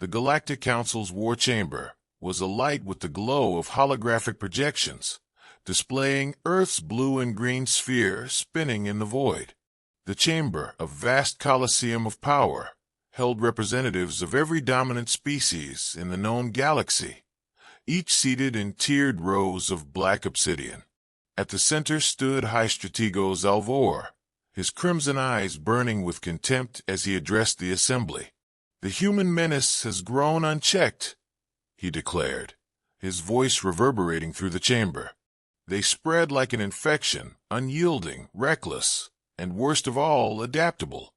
The Galactic Council's war chamber was alight with the glow of holographic projections, displaying Earth's blue and green sphere spinning in the void. The chamber, a vast coliseum of power, held representatives of every dominant species in the known galaxy, each seated in tiered rows of black obsidian. At the center stood High Stratego Zalvor, his crimson eyes burning with contempt as he addressed the assembly. "The human menace has grown unchecked," he declared, his voice reverberating through the chamber. "They spread like an infection, unyielding, reckless, and worst of all, adaptable."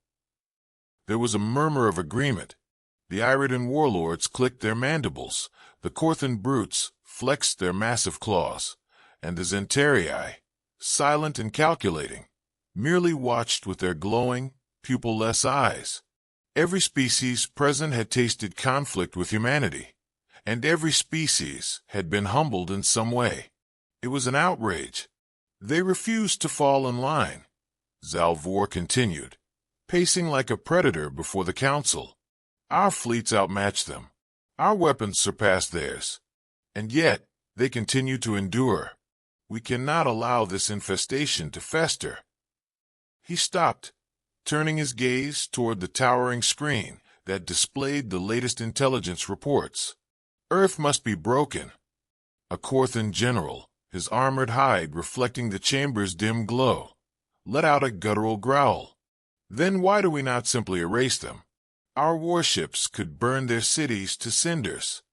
There was a murmur of agreement. The Iridan warlords clicked their mandibles, the Corthan brutes flexed their massive claws, and the Zentarii, silent and calculating, merely watched with their glowing, pupil-less eyes. Every species present had tasted conflict with humanity, and every species had been humbled in some way. It was an outrage. They refused to fall in line. Zalvor continued, pacing like a predator before the council. "Our fleets outmatched them. Our weapons surpassed theirs. And yet, they continue to endure. We cannot allow this infestation to fester." He stopped, turning his gaze toward the towering screen that displayed the latest intelligence reports. "Earth must be broken." A Corthan general, his armored hide reflecting the chamber's dim glow, let out a guttural growl. "Then why do we not simply erase them? Our warships could burn their cities to cinders."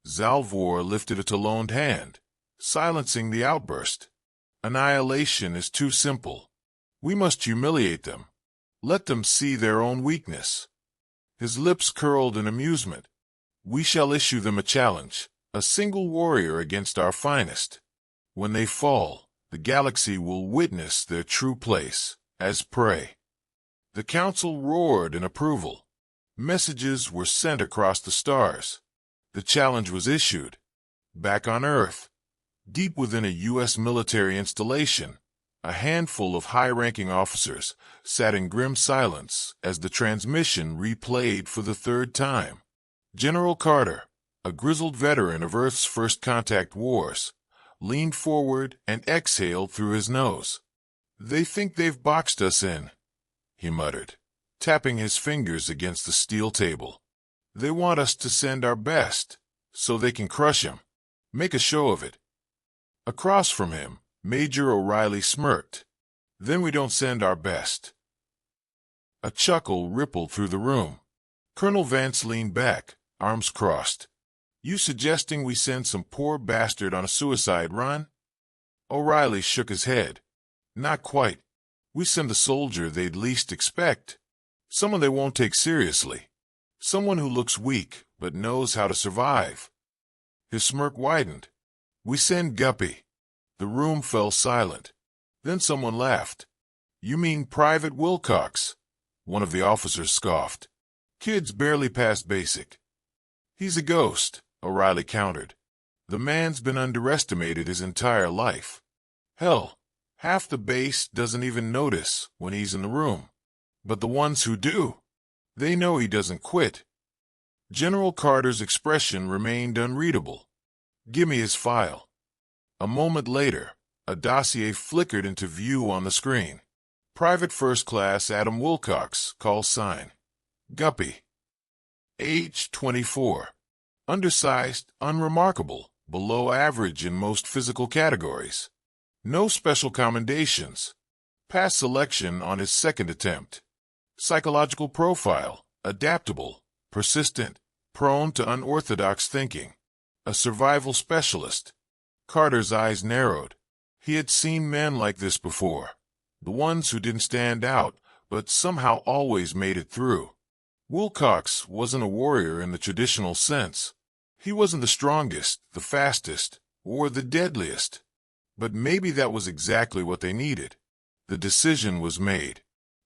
Zalvor lifted a taloned hand, silencing the outburst. "Annihilation is too simple. We must humiliate them. Let them see their own weakness." His lips curled in amusement. "We shall issue them a challenge, a single warrior against our finest. When they fall, the galaxy will witness their true place, as prey." The council roared in approval. Messages were sent across the stars. The challenge was issued. Back on Earth, deep within a U.S. military installation, a handful of high-ranking officers sat in grim silence as the transmission replayed for the third time. General Carter, a grizzled veteran of Earth's first contact wars, leaned forward and exhaled through his nose. "They think they've boxed us in," he muttered, tapping his fingers against the steel table. "They want us to send our best, so they can crush him, make a show of it." Across from him, Major O'Reilly smirked. "Then we don't send our best." A chuckle rippled through the room. Colonel Vance leaned back, arms crossed. "You suggesting we send some poor bastard on a suicide run?" O'Reilly shook his head. "Not quite. We send the soldier they'd least expect. Someone they won't take seriously. Someone who looks weak, but knows how to survive." His smirk widened. "We send Guppy." The room fell silent. Then someone laughed. "You mean Private Wilcox?" One of the officers scoffed. "Kid's barely past basic." "He's a ghost," O'Reilly countered. "The man's been underestimated his entire life. Hell, half the base doesn't even notice when he's in the room. But the ones who do, they know he doesn't quit." General Carter's expression remained unreadable. "Give me his file." A moment later, a dossier flickered into view on the screen. "Private First Class Adam Wilcox, call sign. Guppy. Age 24. Undersized, unremarkable, below average in most physical categories. No special commendations. Passed selection on his second attempt. Psychological profile, adaptable, persistent, prone to unorthodox thinking. A survival specialist." Carter's eyes narrowed. He had seen men like this before. The ones who didn't stand out, but somehow always made it through. Wilcox wasn't a warrior in the traditional sense. He wasn't the strongest, the fastest, or the deadliest. But maybe that was exactly what they needed. The decision was made.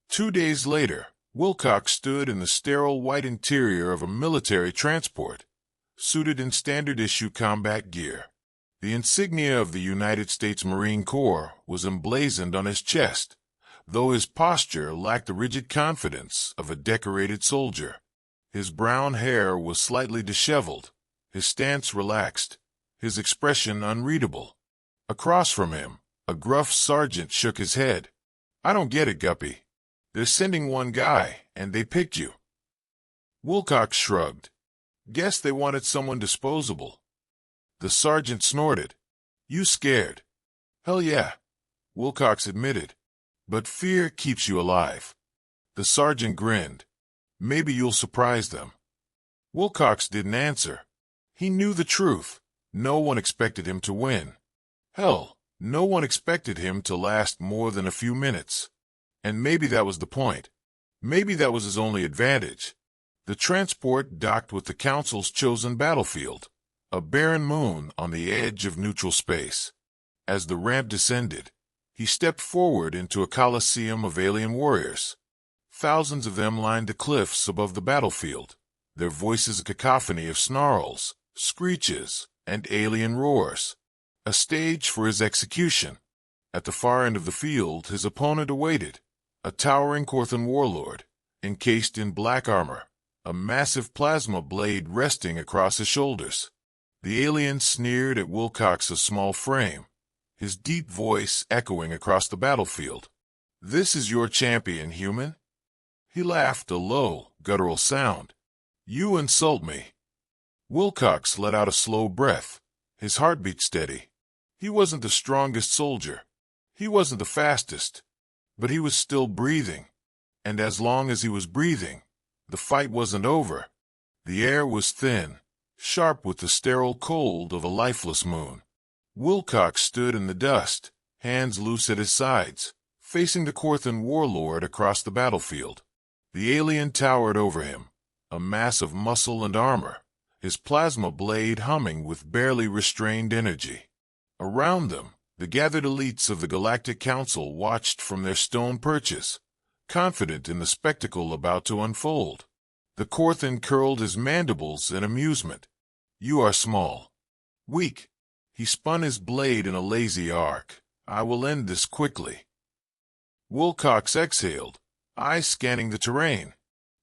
2 days later, Wilcox stood in the sterile white interior of a military transport, suited in standard-issue combat gear. The insignia of the United States Marine Corps was emblazoned on his chest, though his posture lacked the rigid confidence of a decorated soldier. His brown hair was slightly disheveled, his stance relaxed, his expression unreadable. Across from him, a gruff sergeant shook his head. "I don't get it, Guppy. They're sending one guy, and they picked you." Wilcox shrugged. "Guess they wanted someone disposable." The sergeant snorted. "You scared?" "Hell yeah," Wilcox admitted. "But fear keeps you alive." The sergeant grinned. "Maybe you'll surprise them." Wilcox didn't answer. He knew the truth. No one expected him to win. Hell, no one expected him to last more than a few minutes. And maybe that was the point. Maybe that was his only advantage. The transport docked with the Council's chosen battlefield, a barren moon on the edge of neutral space. As the ramp descended, he stepped forward into a coliseum of alien warriors. Thousands of them lined the cliffs above the battlefield, their voices a cacophony of snarls, screeches, and alien roars. A stage for his execution. At the far end of the field, his opponent awaited, a towering Korthan warlord, encased in black armor, a massive plasma blade resting across his shoulders. The alien sneered at Wilcox's small frame, his deep voice echoing across the battlefield. "This is your champion, human?" He laughed, a low, guttural sound. "You insult me." Wilcox let out a slow breath, his heartbeat steady. He wasn't the strongest soldier. He wasn't the fastest. But he was still breathing. And as long as he was breathing, the fight wasn't over. The air was thin, sharp with the sterile cold of a lifeless moon. Wilcox stood in the dust, hands loose at his sides, facing the Korthan warlord across the battlefield. The alien towered over him, a mass of muscle and armor, his plasma blade humming with barely restrained energy. Around them, the gathered elites of the Galactic Council watched from their stone perches, confident in the spectacle about to unfold. The Korthan curled his mandibles in amusement. "You are small. Weak." He spun his blade in a lazy arc. "I will end this quickly." Wilcox exhaled, eyes scanning the terrain.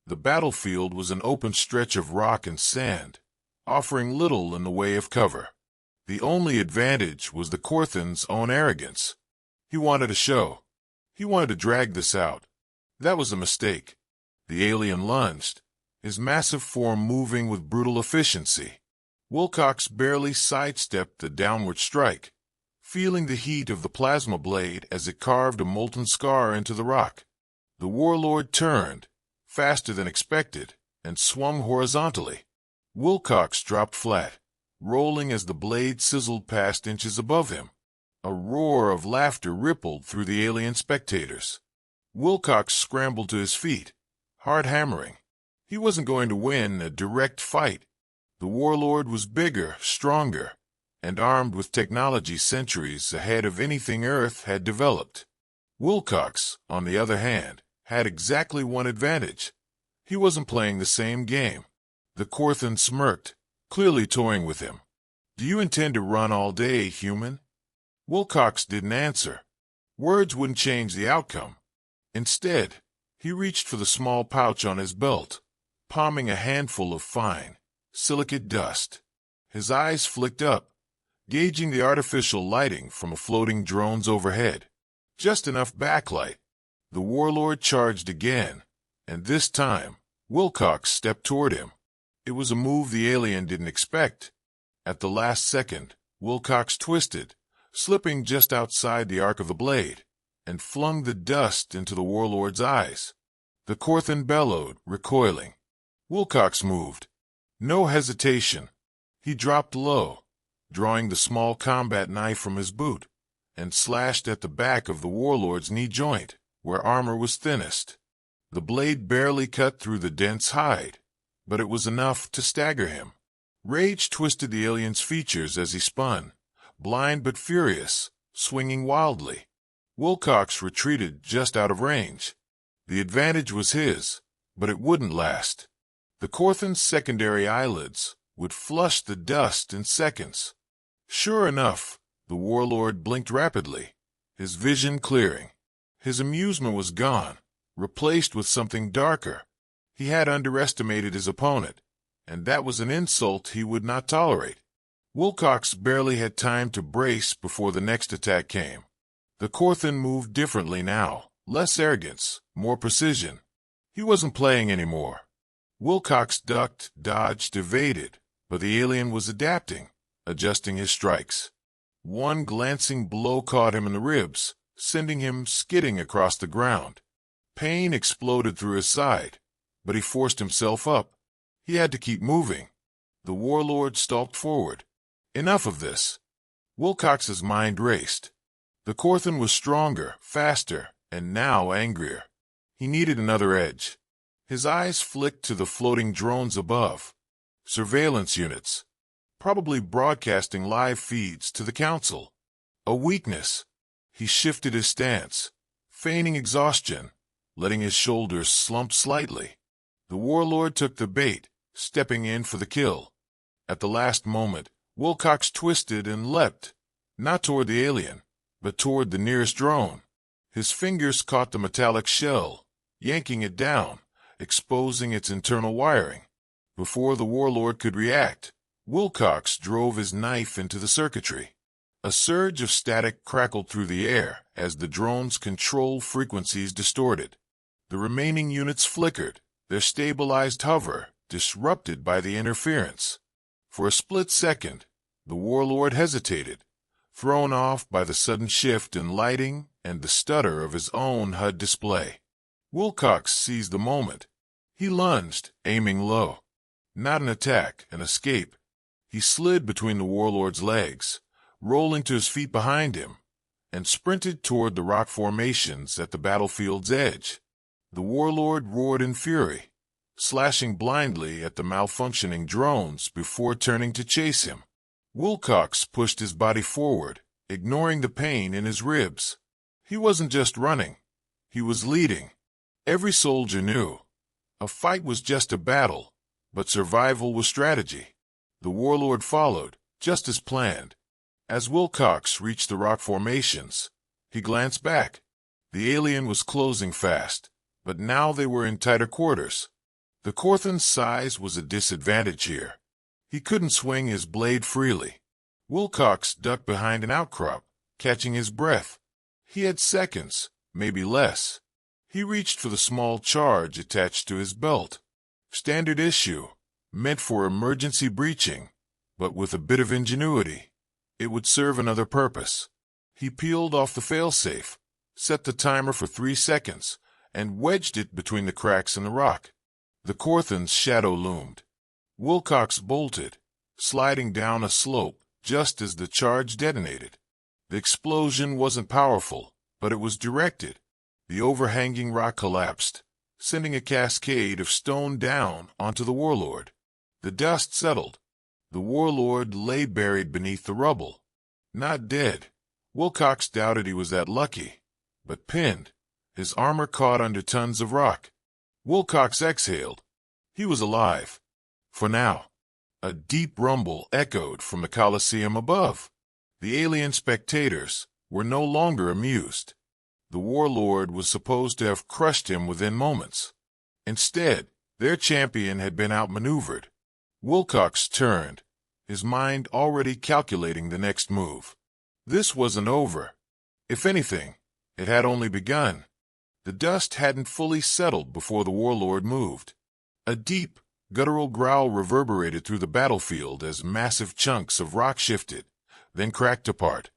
The battlefield was an open stretch of rock and sand, offering little in the way of cover. The only advantage was the Korthan's own arrogance. He wanted a show. He wanted to drag this out. That was a mistake. The alien lunged, his massive form moving with brutal efficiency. Wilcox barely sidestepped the downward strike, feeling the heat of the plasma blade as it carved a molten scar into the rock. The warlord turned, faster than expected, and swung horizontally. Wilcox dropped flat, rolling as the blade sizzled past inches above him. A roar of laughter rippled through the alien spectators. Wilcox scrambled to his feet, heart hammering. He wasn't going to win a direct fight. The warlord was bigger, stronger, and armed with technology centuries ahead of anything Earth had developed. Wilcox, on the other hand, had exactly one advantage. He wasn't playing the same game. The Korthan smirked, clearly toying with him. "Do you intend to run all day, human?" Wilcox didn't answer. Words wouldn't change the outcome. Instead, he reached for the small pouch on his belt, palming a handful of fine, silicate dust. His eyes flicked up, gauging the artificial lighting from a floating drones overhead. Just enough backlight. The warlord charged again, and this time, Wilcox stepped toward him. It was a move the alien didn't expect. At the last second, Wilcox twisted, slipping just outside the arc of the blade, and flung the dust into the warlord's eyes. The Korthan bellowed, recoiling. Wilcox moved. No hesitation. He dropped low, drawing the small combat knife from his boot, and slashed at the back of the warlord's knee joint, where armor was thinnest. The blade barely cut through the dense hide, but it was enough to stagger him. Rage twisted the alien's features as he spun, blind but furious, swinging wildly. Wilcox retreated just out of range. The advantage was his, but it wouldn't last. The Korthan's secondary eyelids would flush the dust in seconds. Sure enough, the warlord blinked rapidly, his vision clearing. His amusement was gone, replaced with something darker. He had underestimated his opponent, and that was an insult he would not tolerate. Wilcox barely had time to brace before the next attack came. The Corthan moved differently now, less arrogance, more precision. He wasn't playing anymore. Wilcox ducked, dodged, evaded, but the alien was adapting, adjusting his strikes. One glancing blow caught him in the ribs, sending him skidding across the ground. Pain exploded through his side, but he forced himself up. He had to keep moving. The warlord stalked forward. Enough of this. Wilcox's mind raced. The Corthan was stronger, faster, and now angrier. He needed another edge. His eyes flicked to the floating drones above. Surveillance units. Probably broadcasting live feeds to the council. A weakness. He shifted his stance, feigning exhaustion, letting his shoulders slump slightly. The warlord took the bait, stepping in for the kill. At the last moment, Wilcox twisted and leapt, not toward the alien, but toward the nearest drone. His fingers caught the metallic shell, yanking it down, exposing its internal wiring. Before the warlord could react, Wilcox drove his knife into the circuitry. A surge of static crackled through the air as the drone's control frequencies distorted. The remaining units flickered, their stabilized hover disrupted by the interference. For a split second, the warlord hesitated, thrown off by the sudden shift in lighting and the stutter of his own HUD display. Wilcox seized the moment. He lunged, aiming low. Not an attack, an escape. He slid between the warlord's legs, rolling to his feet behind him, and sprinted toward the rock formations at the battlefield's edge. The warlord roared in fury, slashing blindly at the malfunctioning drones before turning to chase him. Wilcox pushed his body forward, ignoring the pain in his ribs. He wasn't just running. He was leading. Every soldier knew. A fight was just a battle, but survival was strategy. The warlord followed, just as planned. As Wilcox reached the rock formations, he glanced back. The alien was closing fast, but now they were in tighter quarters. The Corthan's size was a disadvantage here. He couldn't swing his blade freely. Wilcox ducked behind an outcrop, catching his breath. He had seconds, maybe less. He reached for the small charge attached to his belt. Standard issue, meant for emergency breaching, but with a bit of ingenuity. It would serve another purpose. He peeled off the failsafe, set the timer for 3 seconds, and wedged it between the cracks in the rock. The Corthan's shadow loomed. Wilcox bolted, sliding down a slope just as the charge detonated. The explosion wasn't powerful, but it was directed. The overhanging rock collapsed, sending a cascade of stone down onto the warlord. The dust settled. The warlord lay buried beneath the rubble. Not dead. Wilcox doubted he was that lucky, but pinned, his armor caught under tons of rock. Wilcox exhaled. He was alive. For now. A deep rumble echoed from the Colosseum above. The alien spectators were no longer amused. The warlord was supposed to have crushed him within moments. Instead, their champion had been outmaneuvered. Wilcox turned, his mind already calculating the next move. This wasn't over. If anything, it had only begun. The dust hadn't fully settled before the warlord moved. A deep, guttural growl reverberated through the battlefield as massive chunks of rock shifted, then cracked apart.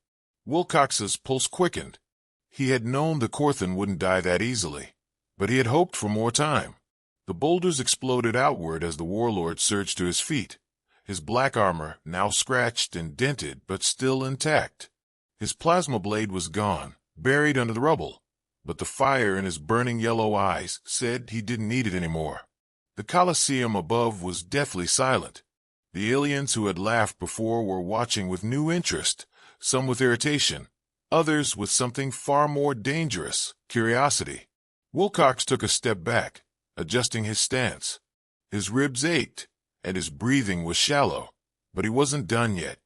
Wilcox's pulse quickened. He had known the Corthan wouldn't die that easily, but he had hoped for more time. The boulders exploded outward as the warlord surged to his feet, his black armor now scratched and dented but still intact. His plasma blade was gone, buried under the rubble, but the fire in his burning yellow eyes said he didn't need it anymore. The Colosseum above was deathly silent. The aliens who had laughed before were watching with new interest, some with irritation, others with something far more dangerous, curiosity. Wilcox took a step back, adjusting his stance. His ribs ached, and his breathing was shallow, but he wasn't done yet.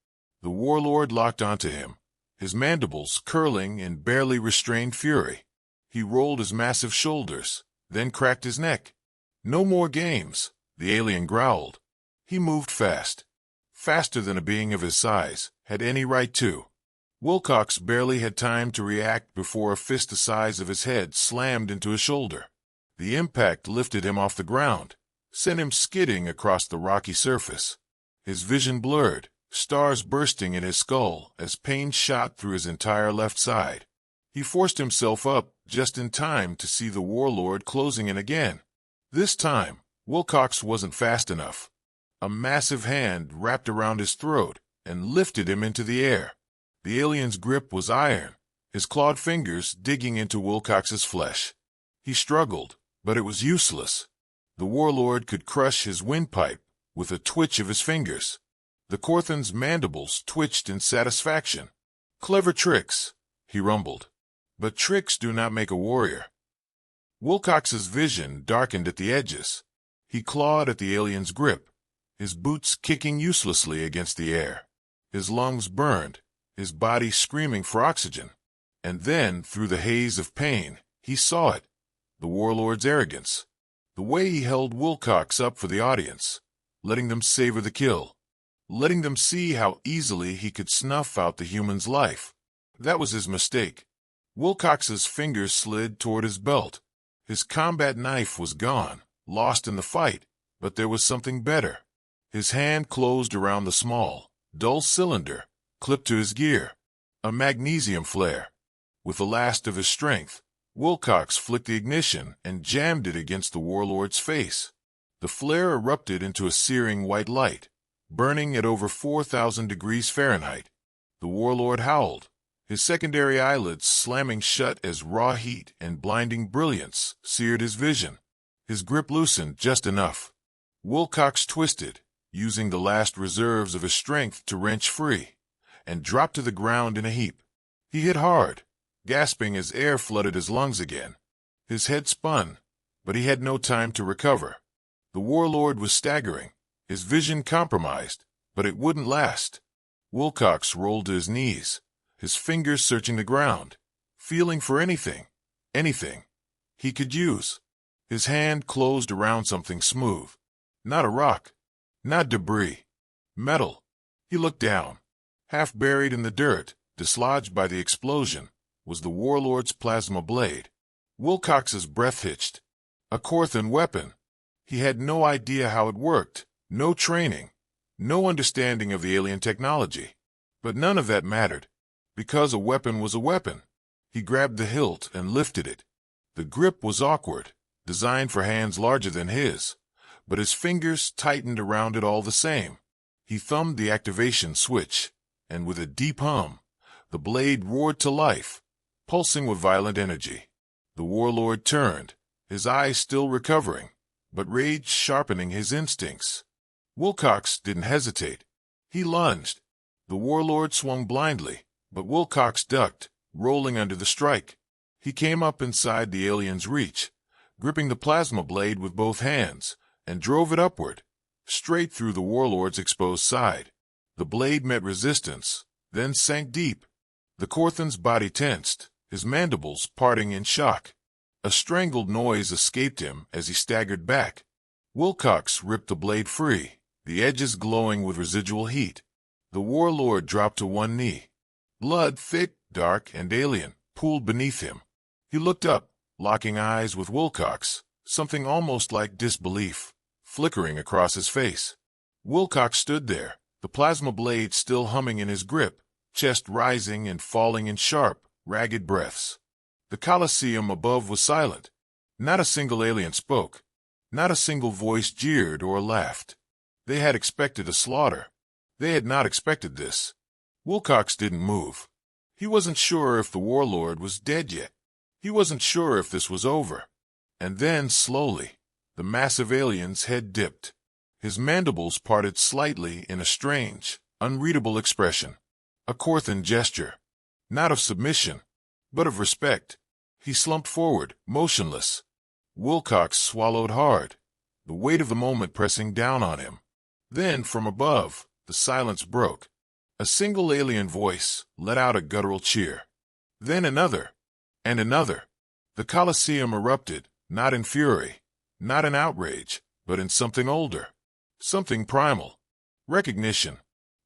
The warlord locked onto him, his mandibles curling in barely restrained fury. He rolled his massive shoulders, then cracked his neck. No more games, the alien growled. He moved fast. Faster than a being of his size had any right to. Wilcox barely had time to react before a fist the size of his head slammed into his shoulder. The impact lifted him off the ground, sent him skidding across the rocky surface. His vision blurred, stars bursting in his skull as pain shot through his entire left side. He forced himself up just in time to see the warlord closing in again. This time, Wilcox wasn't fast enough. A massive hand wrapped around his throat and lifted him into the air. The alien's grip was iron, his clawed fingers digging into Wilcox's flesh. He struggled, but it was useless. The warlord could crush his windpipe with a twitch of his fingers. The Corthan's mandibles twitched in satisfaction. "Clever tricks," he rumbled. "But tricks do not make a warrior." Wilcox's vision darkened at the edges. He clawed at the alien's grip, his boots kicking uselessly against the air. His lungs burned, his body screaming for oxygen. And then, through the haze of pain, he saw it, the warlord's arrogance. The way he held Wilcox up for the audience, letting them savor the kill, letting them see how easily he could snuff out the human's life. That was his mistake. Wilcox's fingers slid toward his belt. His combat knife was gone, lost in the fight, but there was something better. His hand closed around the small, dull cylinder, clipped to his gear, a magnesium flare. With the last of his strength, Wilcox flicked the ignition and jammed it against the warlord's face. The flare erupted into a searing white light, burning at over 4,000 degrees Fahrenheit. The warlord howled, his secondary eyelids slamming shut as raw heat and blinding brilliance seared his vision. His grip loosened just enough. Wilcox twisted, using the last reserves of his strength to wrench free, and dropped to the ground in a heap. He hit hard, gasping as air flooded his lungs again. His head spun, but he had no time to recover. The warlord was staggering, his vision compromised, but it wouldn't last. Wilcox rolled to his knees, his fingers searching the ground, feeling for anything he could use. His hand closed around something smooth. Not a rock, not debris, metal. He looked down. Half buried in the dirt, dislodged by the explosion, was the warlord's plasma blade. Wilcox's breath hitched. A Corthan weapon. He had no idea how it worked, no training, no understanding of the alien technology. But none of that mattered, because a weapon was a weapon. He grabbed the hilt and lifted it. The grip was awkward, designed for hands larger than his, but his fingers tightened around it all the same. He thumbed the activation switch, and with a deep hum, the blade roared to life, pulsing with violent energy. The warlord turned, his eyes still recovering, but rage sharpening his instincts. Wilcox didn't hesitate. He lunged. The warlord swung blindly, but Wilcox ducked, rolling under the strike. He came up inside the alien's reach, gripping the plasma blade with both hands, and drove it upward, straight through the warlord's exposed side. The blade met resistance, then sank deep. The Corthan's body tensed, his mandibles parting in shock. A strangled noise escaped him as he staggered back. Wilcox ripped the blade free, the edges glowing with residual heat. The warlord dropped to one knee. Blood, thick, dark, and alien, pooled beneath him. He looked up, locking eyes with Wilcox, something almost like disbelief flickering across his face. Wilcox stood there, the plasma blade still humming in his grip, chest rising and falling in sharp, ragged breaths. The Colosseum above was silent. Not a single alien spoke. Not a single voice jeered or laughed. They had expected a slaughter. They had not expected this. Wilcox didn't move. He wasn't sure if the warlord was dead yet. He wasn't sure if this was over. And then, slowly, the massive alien's head dipped. His mandibles parted slightly in a strange, unreadable expression. A Corthan gesture. Not of submission, but of respect. He slumped forward, motionless. Wilcox swallowed hard, the weight of the moment pressing down on him. Then, from above, the silence broke. A single alien voice let out a guttural cheer. Then another, and another. The Colosseum erupted, not in fury, Not in outrage, but in something older. Something primal. Recognition.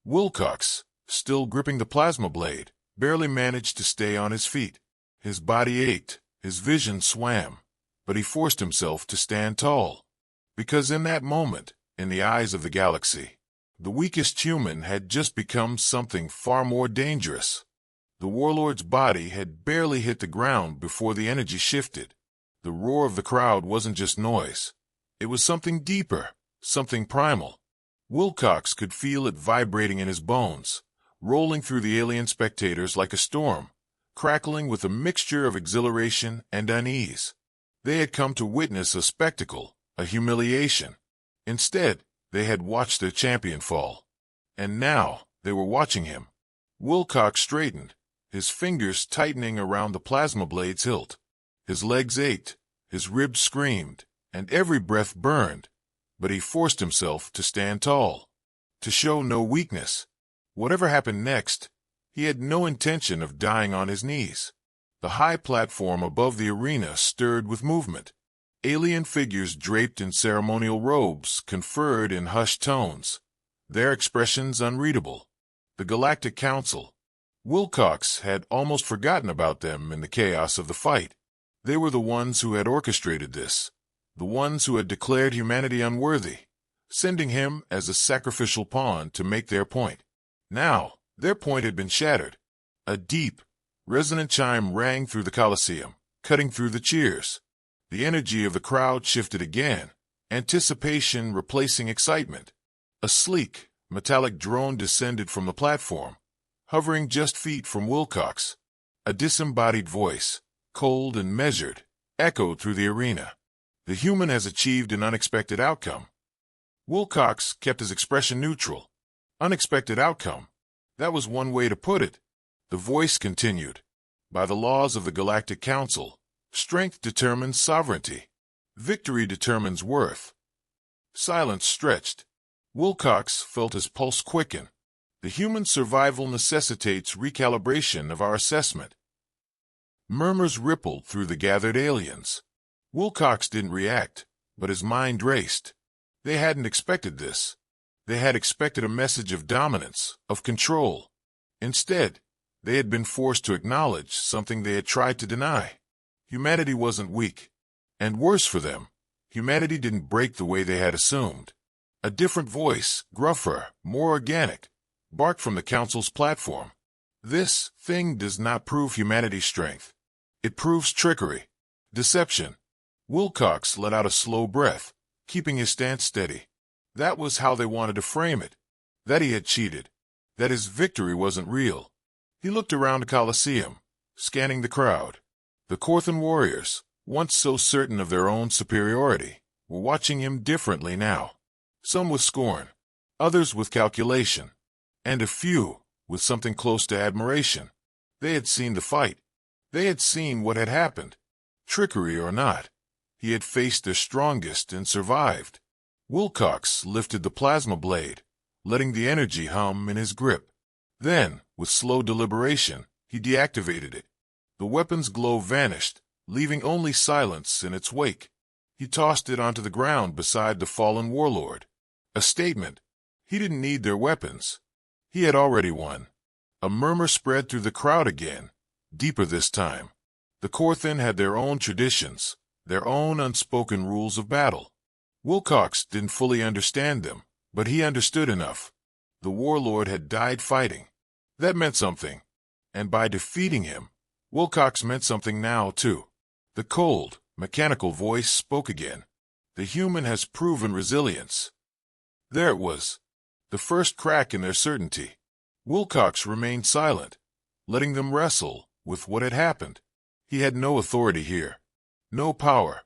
Wilcox, still gripping the plasma blade, barely managed to stay on his feet. His body ached, his vision swam, but he forced himself to stand tall. Because in that moment, in the eyes of the galaxy, the weakest human had just become something far more dangerous. The warlord's body had barely hit the ground before the energy shifted. The roar of the crowd wasn't just noise. It was something deeper, something primal. Wilcox could feel it vibrating in his bones, rolling through the alien spectators like a storm, crackling with a mixture of exhilaration and unease. They had come to witness a spectacle, a humiliation. Instead, they had watched their champion fall. And now, they were watching him. Wilcox straightened, his fingers tightening around the plasma blade's hilt. His legs ached, his ribs screamed, and every breath burned. But he forced himself to stand tall, to show no weakness. Whatever happened next, he had no intention of dying on his knees. The high platform above the arena stirred with movement. Alien figures draped in ceremonial robes conferred in hushed tones, their expressions unreadable. The Galactic Council. Wilcox had almost forgotten about them in the chaos of the fight. They were the ones who had orchestrated this, the ones who had declared humanity unworthy, sending him as a sacrificial pawn to make their point. Now, their point had been shattered. A deep, resonant chime rang through the Colosseum, cutting through the cheers. The energy of the crowd shifted again, anticipation replacing excitement. A sleek, metallic drone descended from the platform, hovering just feet from Wilcox. A disembodied voice, cold and measured, echoed through the arena. The human has achieved an unexpected outcome. Wilcox kept his expression neutral. Unexpected outcome. That was one way to put it. The voice continued. By the laws of the Galactic Council, strength determines sovereignty. Victory determines worth. Silence stretched. Wilcox felt his pulse quicken. The human survival necessitates recalibration of our assessment. Murmurs rippled through the gathered aliens. Wilcox didn't react, but his mind raced. They hadn't expected this. They had expected a message of dominance, of control. Instead, they had been forced to acknowledge something they had tried to deny. Humanity wasn't weak. And worse for them, humanity didn't break the way they had assumed. A different voice, gruffer, more organic, barked from the Council's platform. This thing does not prove humanity's strength. It proves trickery, deception. Wilcox let out a slow breath, keeping his stance steady. That was how they wanted to frame it. That he had cheated. That his victory wasn't real. He looked around the Colosseum, scanning the crowd. The Corthan warriors, once so certain of their own superiority, were watching him differently now. Some with scorn, others with calculation, and a few with something close to admiration. They had seen the fight. They had seen what had happened. Trickery or not, he had faced their strongest and survived. Wilcox lifted the plasma blade, letting the energy hum in his grip. Then, with slow deliberation, he deactivated it. The weapon's glow vanished, leaving only silence in its wake. He tossed it onto the ground beside the fallen warlord. A statement. He didn't need their weapons. He had already won. A murmur spread through the crowd again, deeper this time. The Corthan had their own traditions, their own unspoken rules of battle. Wilcox didn't fully understand them, but he understood enough. The warlord had died fighting. That meant something. And by defeating him, Wilcox meant something now, too. The cold, mechanical voice spoke again. The human has proven resilience. There it was. The first crack in their certainty. Wilcox remained silent, letting them wrestle with what had happened. He had no authority here. No power.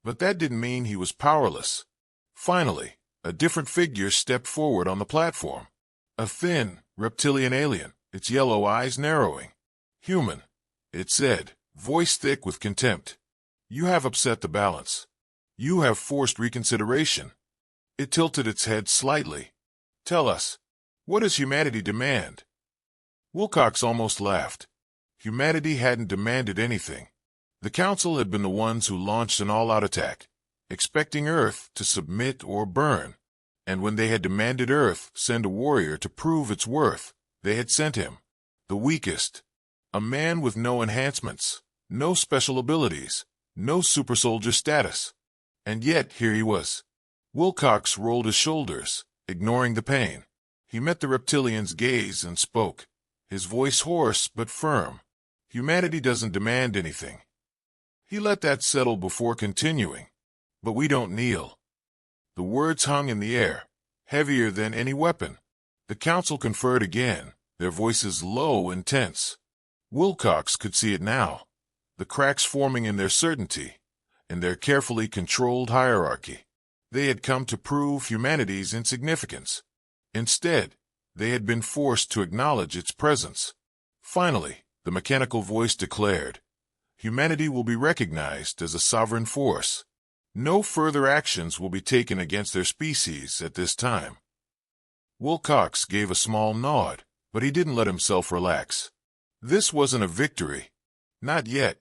But that didn't mean he was powerless. Finally, a different figure stepped forward on the platform. A thin, reptilian alien, its yellow eyes narrowing. Human, it said, voice thick with contempt. You have upset the balance. You have forced reconsideration. It tilted its head slightly. Tell us, what does humanity demand? Wilcox almost laughed. Humanity hadn't demanded anything. The Council had been the ones who launched an all-out attack. expecting Earth to submit or burn. And when they had demanded Earth send a warrior to prove its worth, they had sent him, the weakest, a man with no enhancements, no special abilities, no super soldier status. And yet here he was. Wilcox rolled his shoulders, ignoring the pain. He met the reptilian's gaze and spoke, his voice hoarse but firm. Humanity doesn't demand anything. He let that settle before continuing. But we don't kneel. The words hung in the air, heavier than any weapon. The council conferred again, their voices low and tense. Wilcox could see it now, the cracks forming in their certainty, in their carefully controlled hierarchy. They had come to prove humanity's insignificance. Instead, they had been forced to acknowledge its presence. Finally, the mechanical voice declared, humanity will be recognized as a sovereign force. No further actions will be taken against their species at this time. Wilcox gave a small nod, but he didn't let himself relax. This wasn't a victory. Not yet.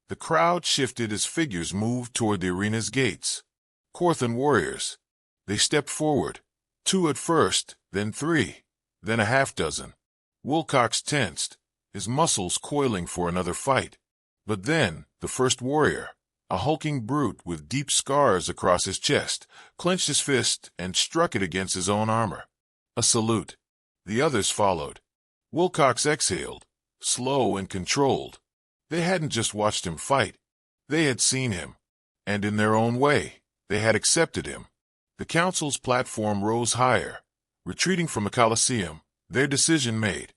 The crowd shifted as figures moved toward the arena's gates. Corthan warriors. They stepped forward, 2 at first, then 3, then a half-dozen. Wilcox tensed, his muscles coiling for another fight. But then, the first warrior, a hulking brute with deep scars across his chest, clenched his fist and struck it against his own armor. A salute. The others followed. Wilcox exhaled, slow and controlled. They hadn't just watched him fight. They had seen him. And in their own way, they had accepted him. The council's platform rose higher. Retreating from the Colosseum, their decision made.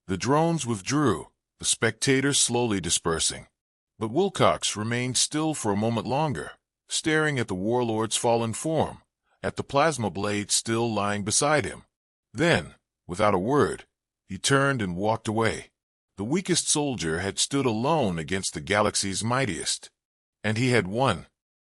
The drones withdrew, the spectators slowly dispersing. But Wilcox remained still for a moment longer, staring at the warlord's fallen form, at the plasma blade still lying beside him. Then, without a word, he turned and walked away. The weakest soldier had stood alone against the galaxy's mightiest. And he had won.